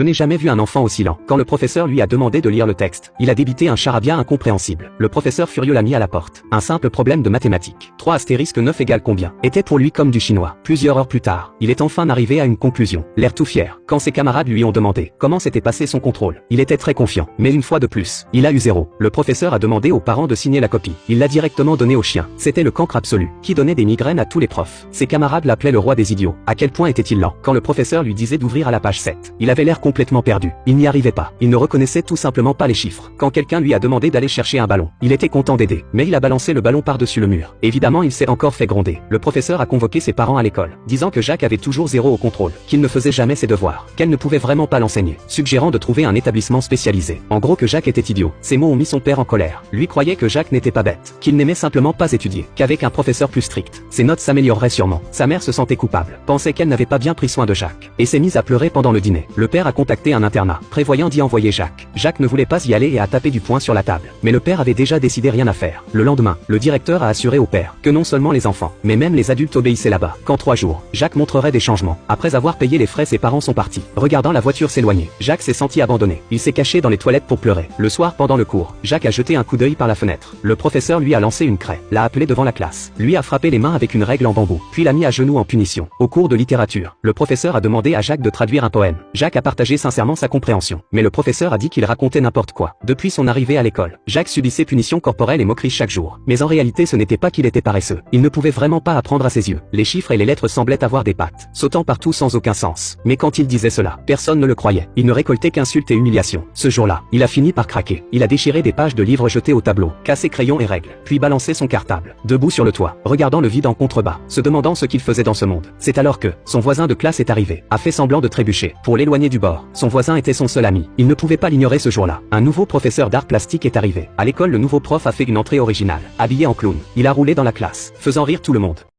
Je n'ai jamais vu un enfant aussi lent. Quand le professeur lui a demandé de lire le texte, il a débité un charabia incompréhensible. Le professeur furieux l'a mis à la porte. Un simple problème de mathématiques. 3 astérisque 9 égale combien? Était pour lui comme du chinois. Plusieurs heures plus tard, il est enfin arrivé à une conclusion. L'air tout fier. Quand ses camarades lui ont demandé comment s'était passé son contrôle, il était très confiant. Mais une fois de plus, il a eu 0. Le professeur a demandé aux parents de signer la copie. Il l'a directement donné au chien. C'était le cancre absolu, qui donnait des migraines à tous les profs. Ses camarades l'appelaient le roi des idiots. À quel point était-il lent? Quand le professeur lui disait d'ouvrir à la page 7, il avait l'air complètement perdu. Il n'y arrivait pas. Il ne reconnaissait tout simplement pas les chiffres. Quand quelqu'un lui a demandé d'aller chercher un ballon, il était content d'aider. Mais il a balancé le ballon par-dessus le mur. Évidemment, il s'est encore fait gronder. Le professeur a convoqué ses parents à l'école, disant que Jacques avait toujours 0 au contrôle, qu'il ne faisait jamais ses devoirs, qu'elle ne pouvait vraiment pas l'enseigner, suggérant de trouver un établissement spécialisé. En gros que Jacques était idiot. Ces mots ont mis son père en colère. Lui croyait que Jacques n'était pas bête, qu'il n'aimait simplement pas étudier, qu'avec un professeur plus strict, ses notes s'amélioreraient sûrement. Sa mère se sentait coupable, pensait qu'elle n'avait pas bien pris soin de Jacques, et s'est mise à pleurer pendant le dîner. Le père a contacté un internat, prévoyant d'y envoyer Jacques. Jacques ne voulait pas y aller et a tapé du poing sur la table. Mais le père avait déjà décidé rien à faire. Le lendemain, le directeur a assuré au père que non seulement les enfants, mais même les adultes obéissaient là-bas. Qu'en 3 jours, Jacques montrerait des changements. Après avoir payé les frais, ses parents sont partis. Regardant la voiture s'éloigner, Jacques s'est senti abandonné. Il s'est caché dans les toilettes pour pleurer. Le soir, pendant le cours, Jacques a jeté un coup d'œil par la fenêtre. Le professeur lui a lancé une craie, l'a appelé devant la classe, lui a frappé les mains avec une règle en bambou, puis l'a mis à genoux en punition. Au cours de littérature, le professeur a demandé à Jacques de traduire un poème. Jacques a partagé sincèrement sa compréhension, mais le professeur a dit qu'il racontait n'importe quoi. Depuis son arrivée à l'école, Jacques subissait punitions corporelles et moqueries chaque jour. Mais en réalité, ce n'était pas qu'il était paresseux. Il ne pouvait vraiment pas apprendre à ses yeux. Les chiffres et les lettres semblaient avoir des pattes, sautant partout sans aucun sens. Mais quand il disait cela, personne ne le croyait. Il ne récoltait qu'insultes et humiliations. Ce jour-là, il a fini par craquer. Il a déchiré des pages de livres jetés au tableau, cassé crayons et règles, puis balancé son cartable, debout sur le toit, regardant le vide en contrebas, se demandant ce qu'il faisait dans ce monde. C'est alors que son voisin de classe est arrivé, a fait semblant de trébucher pour l'éloigner du bord. Son voisin était son seul ami. Il ne pouvait pas l'ignorer ce jour-là. Un nouveau professeur d'art plastique est arrivé. À l'école, le nouveau prof a fait une entrée originale, habillé en clown. Il a roulé dans la classe, faisant rire tout le monde.